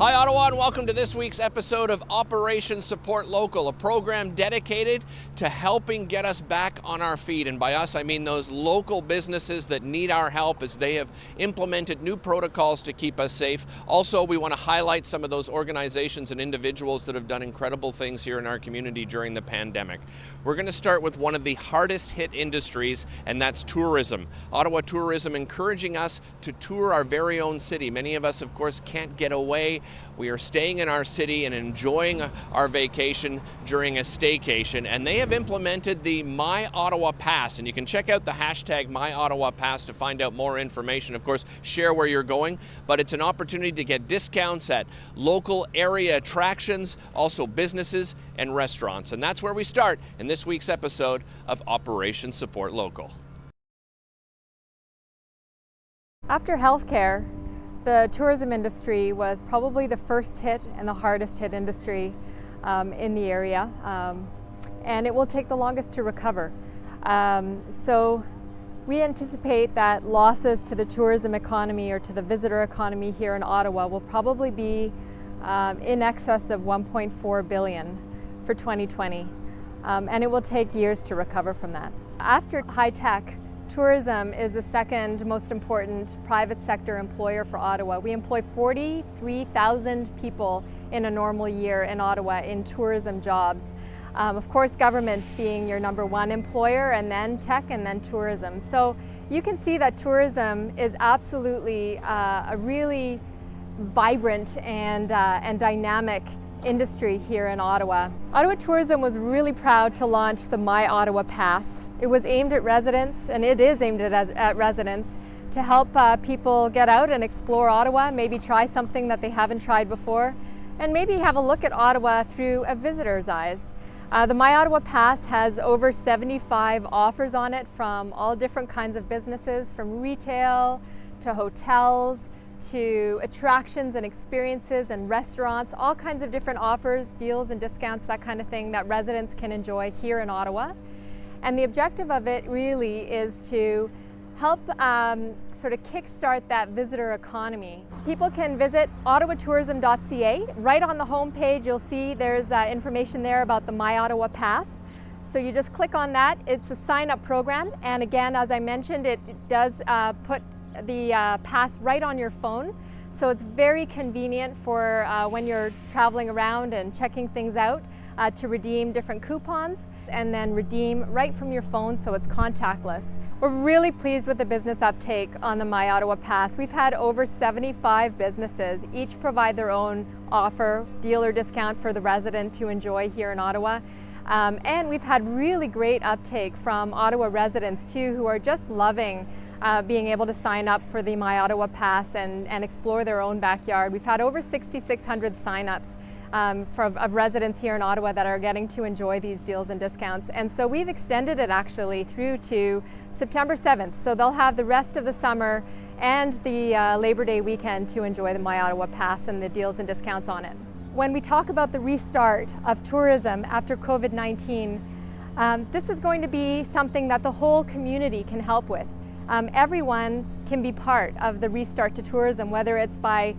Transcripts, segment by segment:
Hi Ottawa, and welcome to this week's episode of Operation Support Local, a program dedicated to helping get us back on our feet. And by us, I mean those local businesses that need our help as they have implemented new protocols to keep us safe. Also, we want to highlight some of those organizations and individuals that have done incredible things here in our community during the pandemic. We're going to start with one of the hardest hit industries, and that's tourism. Ottawa Tourism encouraging us to tour our very own city. Many of us, of course, can't get away. We are staying in our city and enjoying our vacation during a staycation, and they have implemented the My Ottawa Pass, and you can check out the hashtag My Ottawa Pass to find out more information. Of course, share where you're going, but it's an opportunity to get discounts at local area attractions, also businesses and restaurants, and that's where we start in this week's episode of Operation Support Local. After healthcare, the tourism industry was probably the first hit and the hardest hit industry in the area, and it will take the longest to recover. So we anticipate that losses to the tourism economy or to the visitor economy here in Ottawa will probably be in excess of $1.4 billion for 2020, and it will take years to recover from that. After high tech, tourism is the second most important private sector employer for Ottawa. We employ 43,000 people in a normal year in Ottawa in tourism jobs. Of course, government being your number one employer, and then tech, and then tourism. So you can see that tourism is absolutely a really vibrant and dynamic industry here in Ottawa. Ottawa Tourism was really proud to launch the My Ottawa Pass. It was aimed at residents, and it is aimed at residents, to help people get out and explore Ottawa, maybe try something that they haven't tried before, and maybe have a look at Ottawa through a visitor's eyes. The My Ottawa Pass has over 75 offers on it from all different kinds of businesses, from retail to hotels, to attractions and experiences and restaurants, all kinds of different offers, deals and discounts, that kind of thing that residents can enjoy here in Ottawa. And the objective of it really is to help sort of kickstart that visitor economy. People can visit ottawatourism.ca. Right on the home page, you'll see there's information there about the My Ottawa Pass. So you just click on that. It's a sign-up program, and again, as I mentioned, it does put the pass right on your phone, so it's very convenient for when you're traveling around and checking things out to redeem different coupons, and then redeem right from your phone, so it's contactless. We're really pleased with the business uptake on the My Ottawa Pass. We've had over 75 businesses, each provide their own offer, deal or discount for the resident to enjoy here in Ottawa. And we've had really great uptake from Ottawa residents too, who are just loving being able to sign up for the My Ottawa Pass and explore their own backyard. We've had over 6,600 sign-ups of residents here in Ottawa that are getting to enjoy these deals and discounts. And so we've extended it actually through to September 7th. So they'll have the rest of the summer and the Labor Day weekend to enjoy the My Ottawa Pass and the deals and discounts on it. When we talk about the restart of tourism after COVID-19, this is going to be something that the whole community can help with. Everyone can be part of the restart to tourism, whether it's by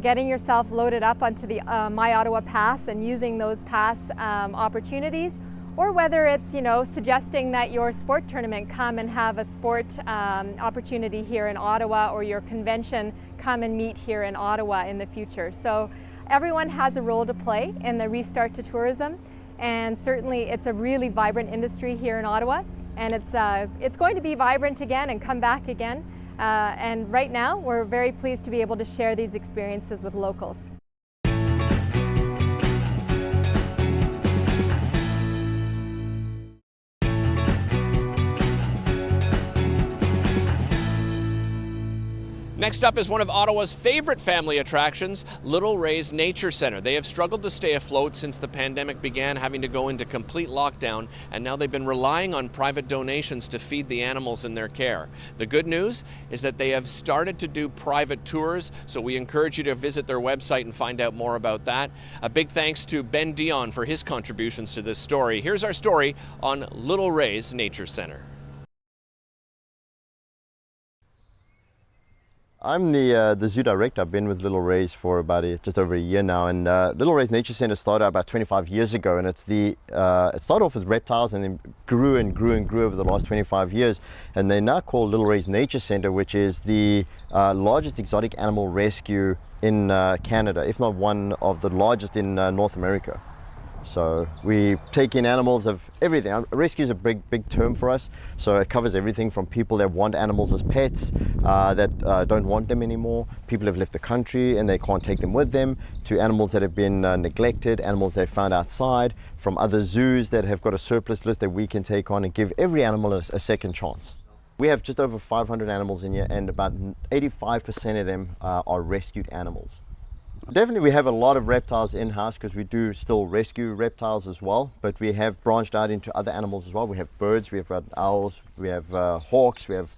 getting yourself loaded up onto the My Ottawa Pass and using those pass opportunities, or whether it's suggesting that your sport tournament come and have a sport opportunity here in Ottawa, or your convention come and meet here in Ottawa in the future. So everyone has a role to play in the restart to tourism, and certainly it's a really vibrant industry here in Ottawa. And it's going to be vibrant again and come back again. And right now, we're very pleased to be able to share these experiences with locals. Next up is one of Ottawa's favorite family attractions, Little Ray's Nature Centre. They have struggled to stay afloat since the pandemic began, having to go into complete lockdown, and now they've been relying on private donations to feed the animals in their care. The good news is that they have started to do private tours, so we encourage you to visit their website and find out more about that. A big thanks to Ben Dion for his contributions to this story. Here's our story on Little Ray's Nature Centre. I'm the zoo director. I've been with Little Ray's for about just over a year now, and Little Ray's Nature Center started about 25 years ago, and it started off with reptiles and then grew and grew and grew over the last 25 years, and they now call Little Ray's Nature Center, which is the largest exotic animal rescue in Canada, if not one of the largest in North America. So we take in animals of everything. Rescue is a big term for us, so it covers everything from people that want animals as pets that don't want them anymore, people have left the country and they can't take them with them, to animals that have been neglected, animals they found outside, from other zoos that have got a surplus list that we can take on and give every animal a second chance. We have just over 500 animals in here, and about 85% of them are rescued animals. Definitely we have a lot of reptiles in-house because we do still rescue reptiles as well, but we have branched out into other animals as well. We have birds, we have owls, we have hawks, we have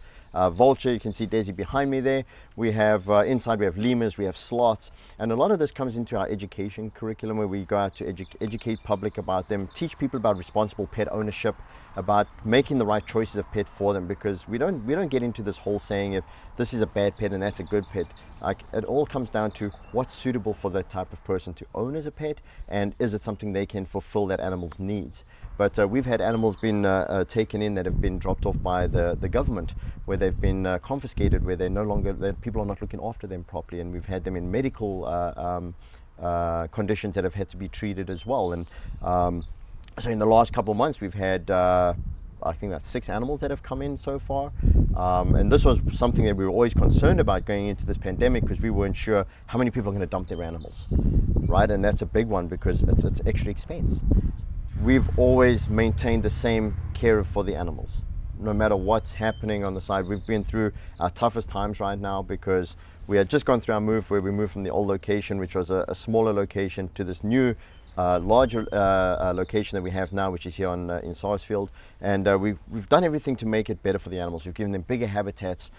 vulture. You can see Daisy behind me there. We have inside we have lemurs, we have sloths, and a lot of this comes into our education curriculum where we go out to educate public about them, teach people about responsible pet ownership, about making the right choices of pet for them, because we don't get into this whole saying if this is a bad pet and that's a good pet. Like, it all comes down to what's suitable for that type of person to own as a pet, and is it something they can fulfill that animal's needs. But we've had animals been taken in that have been dropped off by the government, where they've been confiscated, where they're no longer, people are not looking after them properly, and we've had them in medical conditions that have had to be treated as well. And so in the last couple of months we've had I think that's 6 animals that have come in so far, and this was something that we were always concerned about going into this pandemic, because we weren't sure how many people are going to dump their animals, right? And that's a big one because it's extra expense. We've always maintained the same care for the animals, no matter what's happening on the side. We've been through our toughest times right now because we had just gone through our move, where we moved from the old location, which was a smaller location, to this new larger location that we have now, which is here in Sarsfield, and we've done everything to make it better for the animals. We've given them bigger habitats,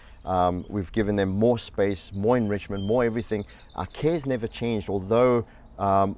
we've given them more space, more enrichment, more everything. Our care's never changed, although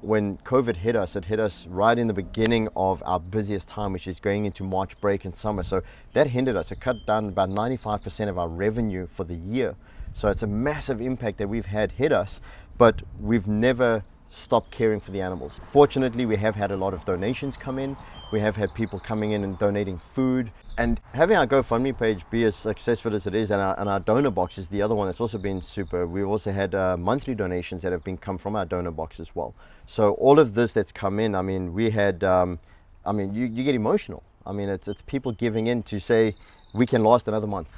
when COVID hit us, it hit us right in the beginning of our busiest time, which is going into March break and summer. So that hindered us. It cut down about 95% of our revenue for the year. So it's a massive impact that we've had hit us, but we've never stopped caring for the animals. Fortunately, we have had a lot of donations come in. We have had people coming in and donating food, and having our GoFundMe page be as successful as it is, and our donor box is the other one that's also been super. We've also had monthly donations that have come from our donor box as well. So all of this that's come in, I mean, we had, you get emotional. I mean, it's people giving in to say, we can last another month.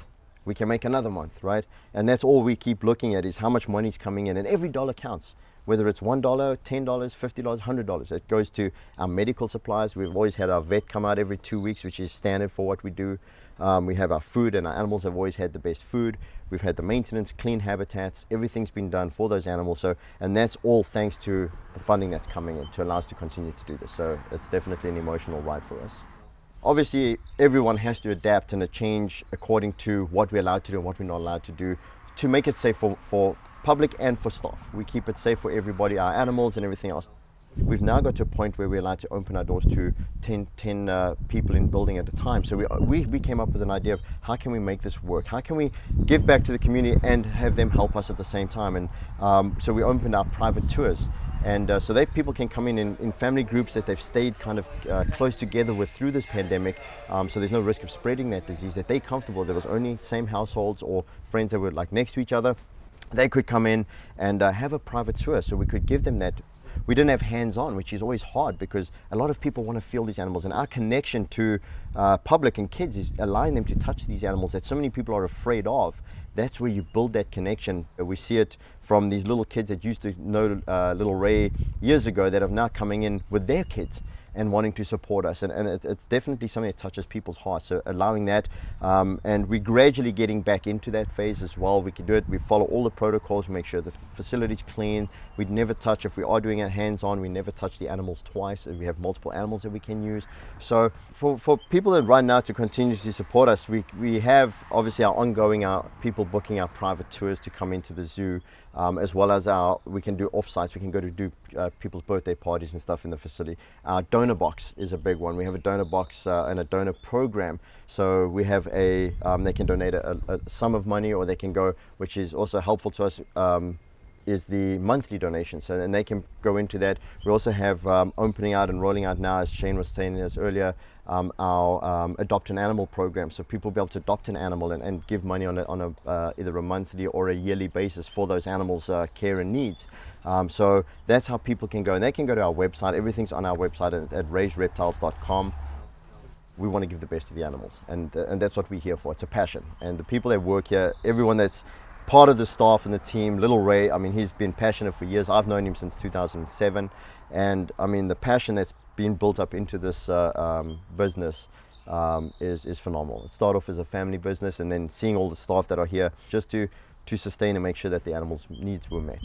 We can make another month, right? And that's all we keep looking at, is how much money's coming in, and every dollar counts. Whether it's $1, $10, $50, $100, it goes to our medical supplies. We've always had our vet come out every 2 weeks, which is standard for what we do. We have our food, and our animals have always had the best food. We've had the maintenance, clean habitats, everything's been done for those animals. So, and that's all thanks to the funding that's coming in to allow us to continue to do this. So it's definitely an emotional ride for us. Obviously, everyone has to adapt and change according to what we're allowed to do and what we're not allowed to do, to make it safe for public and for staff. We keep it safe for everybody, our animals and everything else. We've now got to a point where we're allowed to open our doors to 10 people in building at a time. So we came up with an idea of how can we make this work? How can we give back to the community and have them help us at the same time? And so we opened our private tours. And so that people can come in family groups that they've stayed kind of close together with through this pandemic, so there's no risk of spreading that disease, that they're comfortable. There was only same households or friends that were like next to each other. They could come in and have a private tour, so we could give them that. We didn't have hands-on, which is always hard because a lot of people want to feel these animals, and our connection to public and kids is allowing them to touch these animals that so many people are afraid of. That's where you build that connection. We see it from these little kids that used to know Little Ray years ago that are now coming in with their kids and wanting to support us, and it's definitely something that touches people's hearts. So allowing that, and we're gradually getting back into that phase as well. We can do it, we follow all the protocols, we make sure the facility's clean. We'd never touch, if we are doing it hands-on, we never touch the animals twice. We have multiple animals that we can use. So for people that right now to continue to support us, we have obviously our ongoing, our people booking our private tours to come into the zoo. as well as we can do offsites. We can go to do people's birthday parties and stuff in the facility. Our donor box is a big one. We have a donor box and a donor program. So we have they can donate a sum of money, or they can go, which is also helpful to us, is the monthly donation. So then they can go into that. We also have opening out and rolling out now, as Shane was saying us earlier, our adopt an animal program. So people will be able to adopt an animal and give money on either a monthly or a yearly basis for those animals' care and needs. So that's how people can go, and they can go to our website. Everything's on our website at raisereptiles.com. We want to give the best to the animals, and that's what we're here for. It's a passion, and the people that work here, everyone that's part of the staff and the team, little Ray, I mean, he's been passionate for years. I've known him since 2007, and I mean, the passion that's been built up into this business is phenomenal. It started off as a family business, and then seeing all the staff that are here just to sustain and make sure that the animals' needs were met.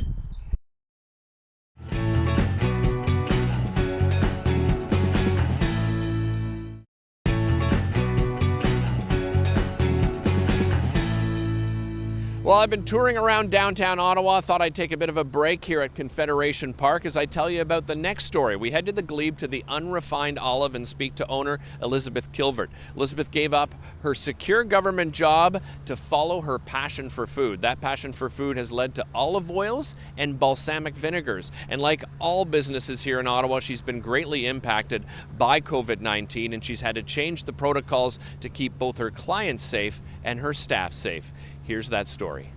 Well, I've been touring around downtown Ottawa. Thought I'd take a bit of a break here at Confederation Park as I tell you about the next story. We head to the Glebe to the Unrefined Olive and speak to owner Elizabeth Kilvert. Elizabeth gave up her secure government job to follow her passion for food. That passion for food has led to olive oils and balsamic vinegars. And like all businesses here in Ottawa, she's been greatly impacted by COVID-19, and she's had to change the protocols to keep both her clients safe and her staff safe. Here's that story.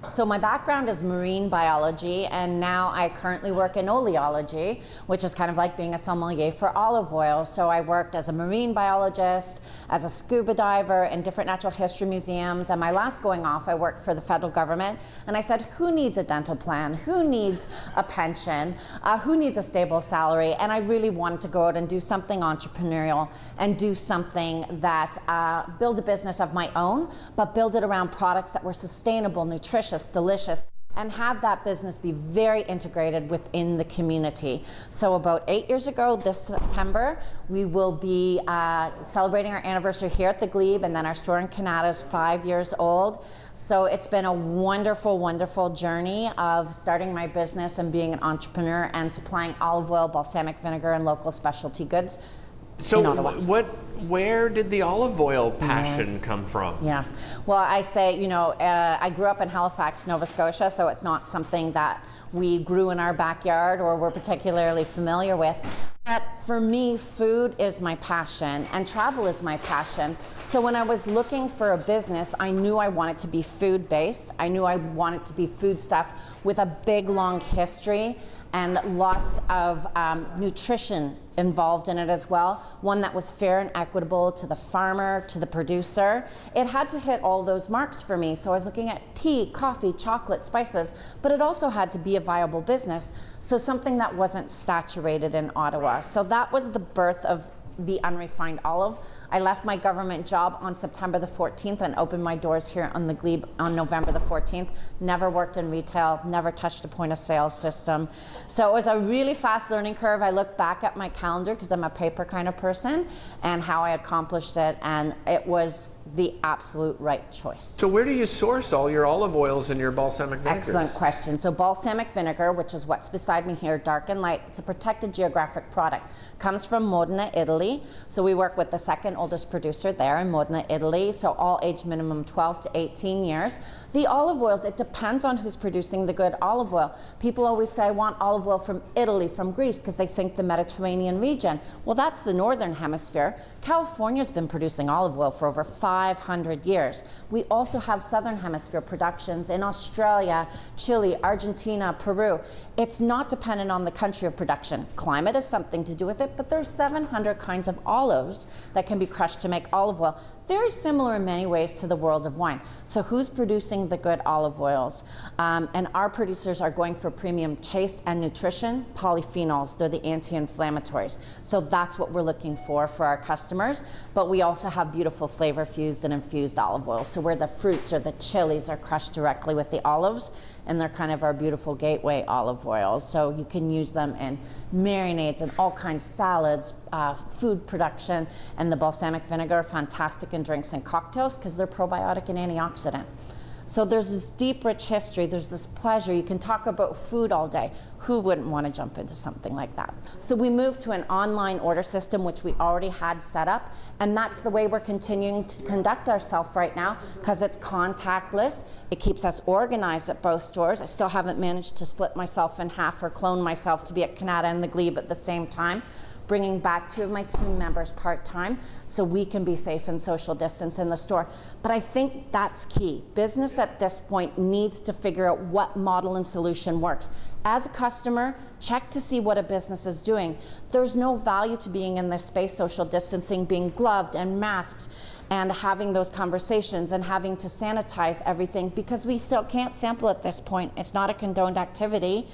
So my background is marine biology, and now I currently work in oleology, which is kind of like being a sommelier for olive oil. So I worked as a marine biologist, as a scuba diver in different natural history museums, and my last going off, I worked for the federal government, and I said, who needs a dental plan? Who needs a pension? Who needs a stable salary? And I really wanted to go out and do something entrepreneurial and do something that build a business of my own, but build it around products that were sustainable, nutritious, delicious, and have that business be very integrated within the community. So about 8 years ago, this September, we will be celebrating our anniversary here at the Glebe, and then our store in Canada is 5 years old. So it's been a wonderful, wonderful journey of starting my business and being an entrepreneur and supplying olive oil, balsamic vinegar, and local specialty goods. So where did the olive oil passion come from? Yeah, well, I say, you know, I grew up in Halifax, Nova Scotia, so it's not something that we grew in our backyard or were particularly familiar with. But for me, food is my passion and travel is my passion. So when I was looking for a business, I knew I wanted to be food-based. I knew I wanted to be food stuff with a big, long history and lots of nutrition involved in it as well. One that was fair and equitable to the farmer, to the producer. It had to hit all those marks for me. So I was looking at tea, coffee, chocolate, spices, but it also had to be a viable business. So something that wasn't saturated in Ottawa. So that was the birth of the Unrefined Olive. I left my government job on September the 14th and opened my doors here on the Glebe on November the 14th. Never worked in retail, never touched a point of sale system. So it was a really fast learning curve. I look back at my calendar because I'm a paper kind of person and how I accomplished it, and it was the absolute right choice. So where do you source all your olive oils and your balsamic vinegars? Excellent question. So balsamic vinegar, which is what's beside me here, dark and light, it's a protected geographic product. Comes from Modena, Italy. So we work with the second oldest producer there in Modena, Italy. So all age minimum 12 to 18 years. The olive oils, it depends on who's producing the good olive oil. People always say, I want olive oil from Italy, from Greece, because they think the Mediterranean region. Well, that's the northern hemisphere. California's been producing olive oil for over 500 years. We also have southern hemisphere productions in Australia, Chile, Argentina, Peru. It's not dependent on the country of production. Climate has something to do with it, but there's 700 kinds of olives that can be crushed to make olive oil. Very similar in many ways to the world of wine. So who's producing the good olive oils? And our producers are going for premium taste and nutrition, polyphenols, they're the anti-inflammatories. So that's what we're looking for our customers. But we also have beautiful flavor fused and infused olive oil. So where the fruits or the chilies are crushed directly with the olives, and they're kind of our beautiful gateway olive oils. So you can use them in marinades and all kinds of salads, food production, and the balsamic vinegar are fantastic in drinks and cocktails because they're probiotic and antioxidant. So there's this deep, rich history, there's this pleasure. You can talk about food all day. Who wouldn't want to jump into something like that? So we moved to an online order system, which we already had set up, and that's the way we're continuing to conduct ourselves right now, because it's contactless. It keeps us organized at both stores. I still haven't managed to split myself in half or clone myself to be at Canada and the Glebe at the same time, bringing back 2 of my team members part-time so we can be safe and social distance in the store. But I think that's key. Business at this point needs to figure out what model and solution works. As a customer, check to see what a business is doing. There's no value to being in this space, social distancing, being gloved and masked, and having those conversations and having to sanitize everything, because we still can't sample at this point. It's not a condoned activity.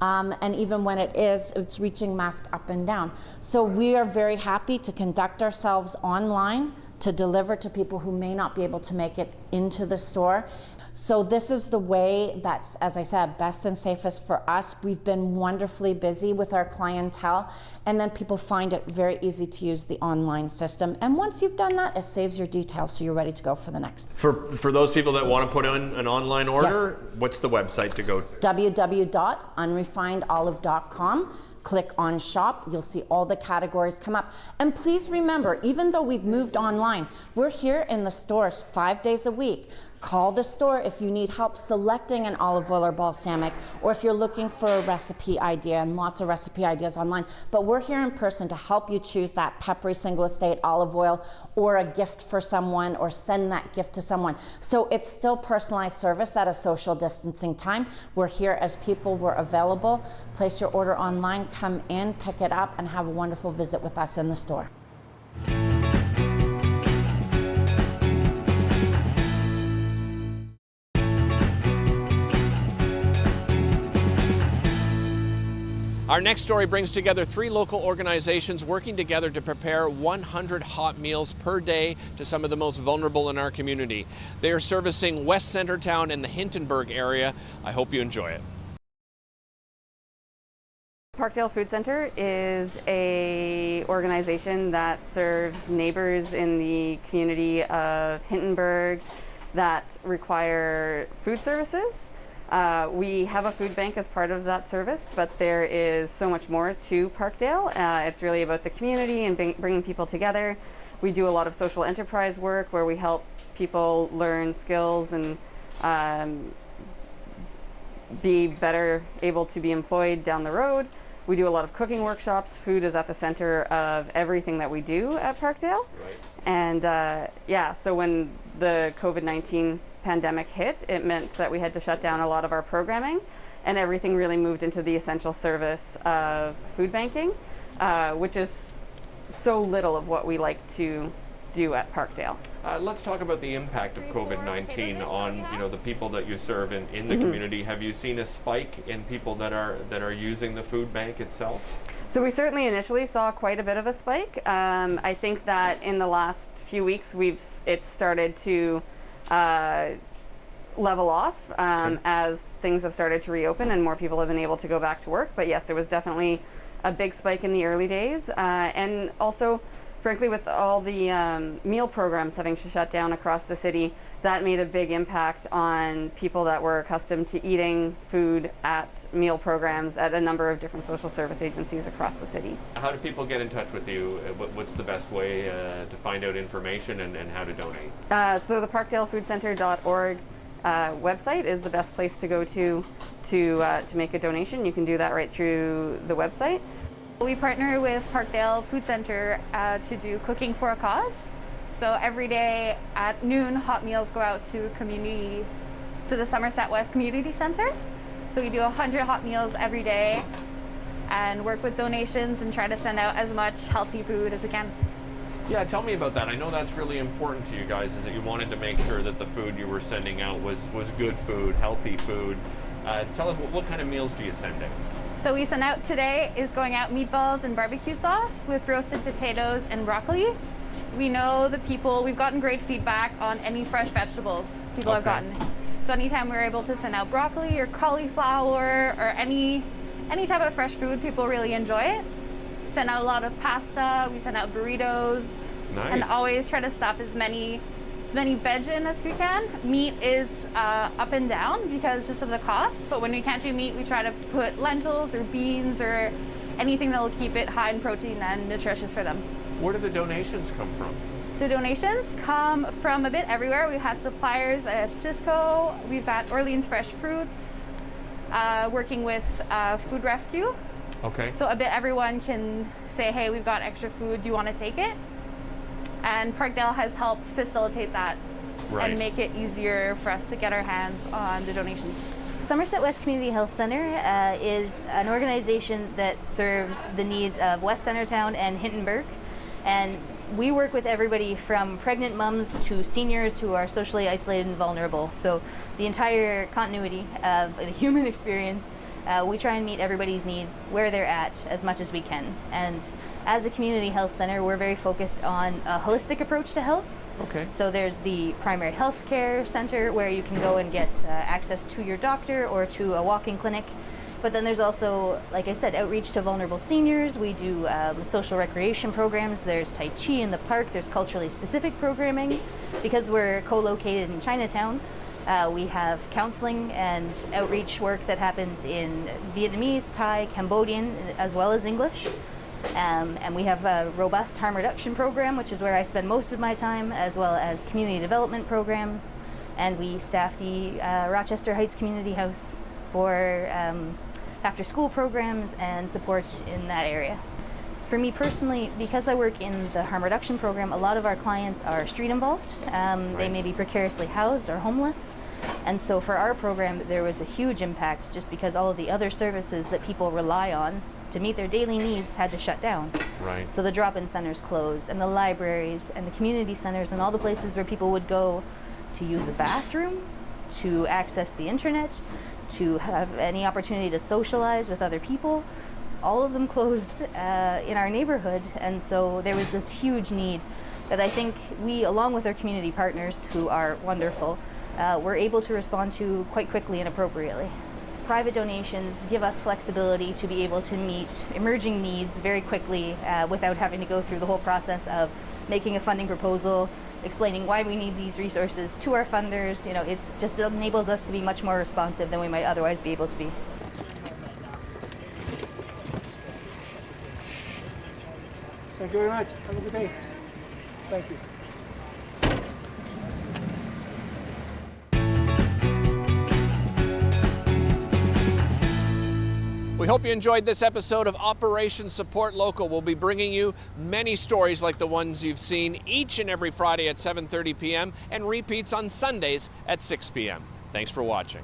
And even when it is, it's reaching mask up and down. So we are very happy to conduct ourselves online to deliver to people who may not be able to make it into the store. So this is the way that's, as I said, best and safest for us. We've been wonderfully busy with our clientele, and then people find it very easy to use the online system. And once you've done that, it saves your details so you're ready to go for the next. For those people that want to put in an online order, yes. What's the website to go to? www.unrefinedolive.com. Click on shop, you'll see all the categories come up. And please remember, even though we've moved online, we're here in the stores 5 days a week. Call the store if you need help selecting an olive oil or balsamic, or if you're looking for a recipe idea, and lots of recipe ideas online. But we're here in person to help you choose that peppery single estate olive oil, or a gift for someone, or send that gift to someone. So it's still personalized service at a social distancing time. We're here as people, we're available. Place your order online, come in, pick it up, and have a wonderful visit with us in the store. Our next story brings together 3 local organizations working together to prepare 100 hot meals per day to some of the most vulnerable in our community. They are servicing West Centertown and the Hintonburg area. I hope you enjoy it. Parkdale Food Center is an organization that serves neighbors in the community of Hintonburg that require food services. We have a food bank as part of that service, but there is so much more to Parkdale. It's really about the community and bringing people together. We do a lot of social enterprise work where we help people learn skills and be better able to be employed down the road. We do a lot of cooking workshops. Food is at the center of everything that we do at Parkdale. Right. And so when the COVID-19 pandemic hit, it meant that we had to shut down a lot of our programming, and everything really moved into the essential service of food banking, which is so little of what we like to do at Parkdale. Let's talk about the impact of COVID-19 on the people that you serve in the community. Have you seen a spike in people that are using the food bank itself? So we certainly initially saw quite a bit of a spike. I think that in the last few weeks it's started to level off as things have started to reopen and more people have been able to go back to work. But yes, there was definitely a big spike in the early days, and also frankly with all the meal programs having to shut down across the city, that made a big impact on people that were accustomed to eating food at meal programs at a number of different social service agencies across the city. How do people get in touch with you? What's the best way to find out information and how to donate? So the parkdalefoodcenter.org website is the best place to go to make a donation. You can do that right through the website. We partner with Parkdale Food Center to do Cooking for a Cause. So every day at noon, hot meals go out to the Somerset West Community Center. So we do 100 hot meals every day and work with donations and try to send out as much healthy food as we can. Yeah, tell me about that. I know that's really important to you guys, is that you wanted to make sure that the food you were sending out was good food, healthy food. Tell us, what kind of meals do you send out? So we sent out today is going out meatballs and barbecue sauce with roasted potatoes and broccoli. We know we've gotten great feedback on any fresh vegetables people have gotten. So anytime we're able to send out broccoli or cauliflower or any type of fresh food, people really enjoy it. send out a lot of pasta, we send out burritos, and Nice. always try to stuff as many veg in as we can. Meat is up and down because just of the cost, but when we can't do meat, we try to put lentils or beans or anything that will keep it high in protein and nutritious for them. Where do the donations come from? The donations come from a bit everywhere. We've had suppliers at Cisco, we've got Orleans Fresh Fruits, working with Food Rescue. Okay. So a bit everyone can say, hey, we've got extra food, do you want to take it? And Parkdale has helped facilitate that Right. and make it easier for us to get our hands on the donations. Somerset West Community Health Center is an organization that serves the needs of West Centertown and Hintonburg, and we work with everybody from pregnant moms to seniors who are socially isolated and vulnerable. So the entire continuity of the human experience, we try and meet everybody's needs where they're at as much as we can. And as a community health center, we're very focused on a holistic approach to health. Okay. So there's the primary health care center where you can go and get access to your doctor or to a walk-in clinic. But then there's also, like I said, outreach to vulnerable seniors. We do social recreation programs. There's Tai Chi in the park. There's culturally specific programming. Because we're co-located in Chinatown, we have counseling and outreach work that happens in Vietnamese, Thai, Cambodian, as well as English. And we have a robust harm reduction program, which is where I spend most of my time, as well as community development programs. And we staff the Rochester Heights Community House for after-school programs and support in that area. For me personally, because I work in the harm reduction program, a lot of our clients are street involved. They may be precariously housed or homeless. And so for our program, there was a huge impact just because all of the other services that people rely on to meet their daily needs had to shut down. Right. So the drop-in centers closed, and the libraries and the community centers and all the places where people would go to use a bathroom, to access the internet, to have any opportunity to socialize with other people, all of them closed in our neighborhood. And so there was this huge need that I think we, along with our community partners who are wonderful, were able to respond to quite quickly and appropriately. Private donations give us flexibility to be able to meet emerging needs very quickly without having to go through the whole process of making a funding proposal, explaining why we need these resources to our funders. You know, it just enables us to be much more responsive than we might otherwise be able to be. Thank you very much. Have a good day. Thank you. We hope you enjoyed this episode of Operation Support Local. We'll be bringing you many stories like the ones you've seen each and every Friday at 7:30 p.m. and repeats on Sundays at 6 p.m. Thanks for watching.